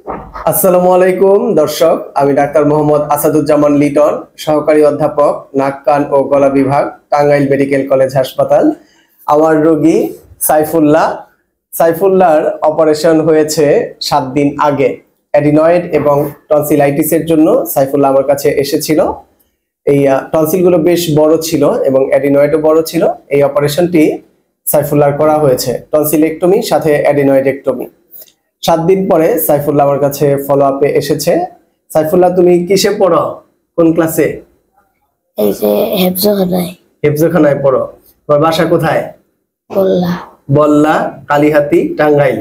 আসসালামু আলাইকুম দর্শক, আমি ডাক্তার মোহাম্মদ আসাদুজ্জামান লিটন, সহকারী অধ্যাপক, নাক কান ও গলা বিভাগ, টাঙ্গাইল মেডিকেল কলেজ হাসপাতাল। আমার রোগী সাইফুল্লাহর অপারেশন হয়েছে 7 দিন আগে। অ্যাডিনয়েড এবং টনসিলাইটিসের জন্য সাইফুল্লাহ আমার কাছে এসেছিল। এই টনসিলগুলো বেশ বড় ছিল এবং অ্যাডিনয়েডও বড় ছিল। এই অপারেশনটি সাইফুল্লাহর করা হয়েছে, টনসিলেক্টমি সাথে অ্যাডিনয়েডেক্টমি। 7 দিন পরে সাইফুল্লাহ আমার কাছে ফলো আপে এসেছে। সাইফুল্লাহ, তুমি কিসে পড়ো, কোন ক্লাসে? এই যে হেফজখানায় পড়ো। তোমার বাসা কোথায়? বল্লা, কালীহাতি, টাঙ্গাইল।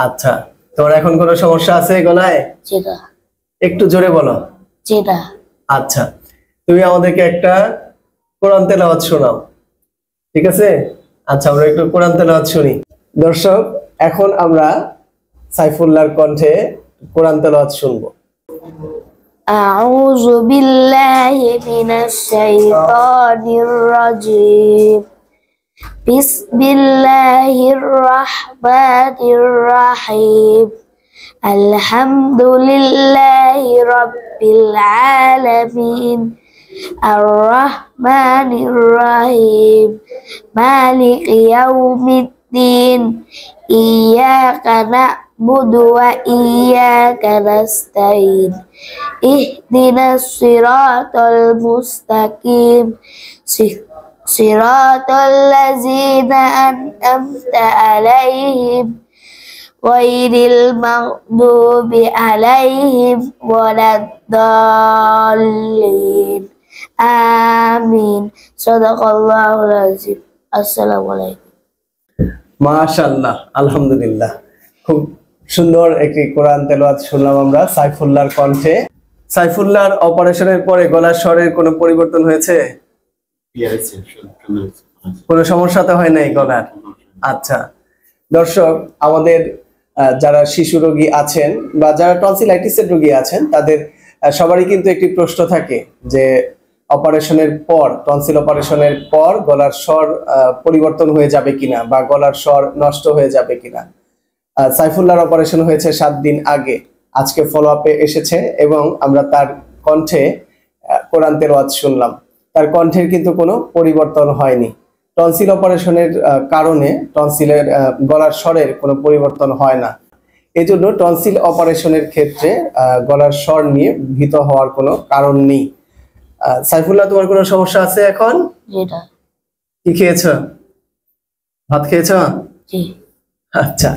আচ্ছা, তোমার এখন কোনো সমস্যা আছে গলায়? একটু জোরে বলো। আচ্ছা, তুমি আমাদেরকে একটা কোরআন তেলাওয়াত শোনাও, ঠিক আছে? আচ্ছা, আমরা একটু কোরআন তেলাওয়াত শুনি। দর্শক, এখন আমরা সাইফুল্লাহর কণ্ঠে কোরআন তেলাওয়াত শুনবো। আউযু বিল্লাহি মিনাশ শাইতানির রাজীম। বিসমিল্লাহির রাহমানির রাহিম। আলহামদুলিল্লাহি রাব্বিল আলামিন। আর-রাহমানির রাহিম। মালিকি ইয়াউমিদ্দিন। ইyyaka na'budu wa iyyaka nasta'in. Ihdinas siratal mustaqim. Siratal ladzina an'amta 'alaihim ghairil maghdubi 'alaihim waladdallin. Amin. Shadaqallahul azim. Assalamualaikum. মাশাআল্লাহ, আলহামদুলিল্লাহ। খুব সুন্দর একটি কোরআন তেলাওয়াত শুনলাম আমরা সাইফুল্লাহর কণ্ঠে। সাইফুল্লাহর অপারেশনের পরে গলার স্বরের কোনো পরিবর্তন হয়েছে? কোনো সমস্যা তো হয় নাই গলার? আচ্ছা দর্শক, আমাদের যারা শিশু রোগী আছেন বা যারা টনসিলাইটিসের রোগী আছেন, তাদের সবারই কিন্তু একটি প্রশ্ন থাকে যে অপারেশনের পর, টনসিল অপারেশনের পর গলার স্বর পরিবর্তন হয়ে যাবে কিনা বা গলার স্বর নষ্ট হয়ে যাবে কিনা। সাইফুল্লাহর অপারেশন হয়েছে 7 দিন আগে, আজকে ফলো আপে এসেছে এবং আমরা তার কণ্ঠে কোরআন তেলাওয়াত শুনলাম। তার কণ্ঠের কিন্তু কোনো পরিবর্তন হয়নি। টনসিল অপারেশনের কারণে টনসিলের গলার স্বরের কোনো পরিবর্তন হয় না। এই জন্য টনসিল অপারেশনের ক্ষেত্রে গলার স্বর নিয়ে ভীত হওয়ার কোনো কারণ নেই। সাইফুল্লাহ, তোমার কোনো সমস্যা আছে এখন? কি খেয়েছো? ভাত খেয়েছো? আচ্ছা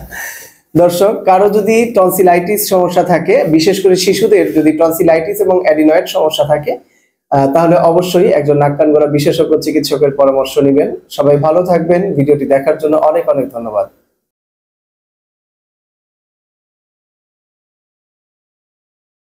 দর্শক, কারো যদি টনসিলাইটিস সমস্যা থাকে, বিশেষ করে শিশুদের যদি টনসিলাইটিস এবং অ্যাডিনয়েড সমস্যা থাকে, তাহলে অবশ্যই একজন নাক কান গলা বিশেষজ্ঞ চিকিৎসকের পরামর্শ নেবেন। সবাই ভালো থাকবেন। ভিডিওটি দেখার জন্য অনেক অনেক ধন্যবাদ।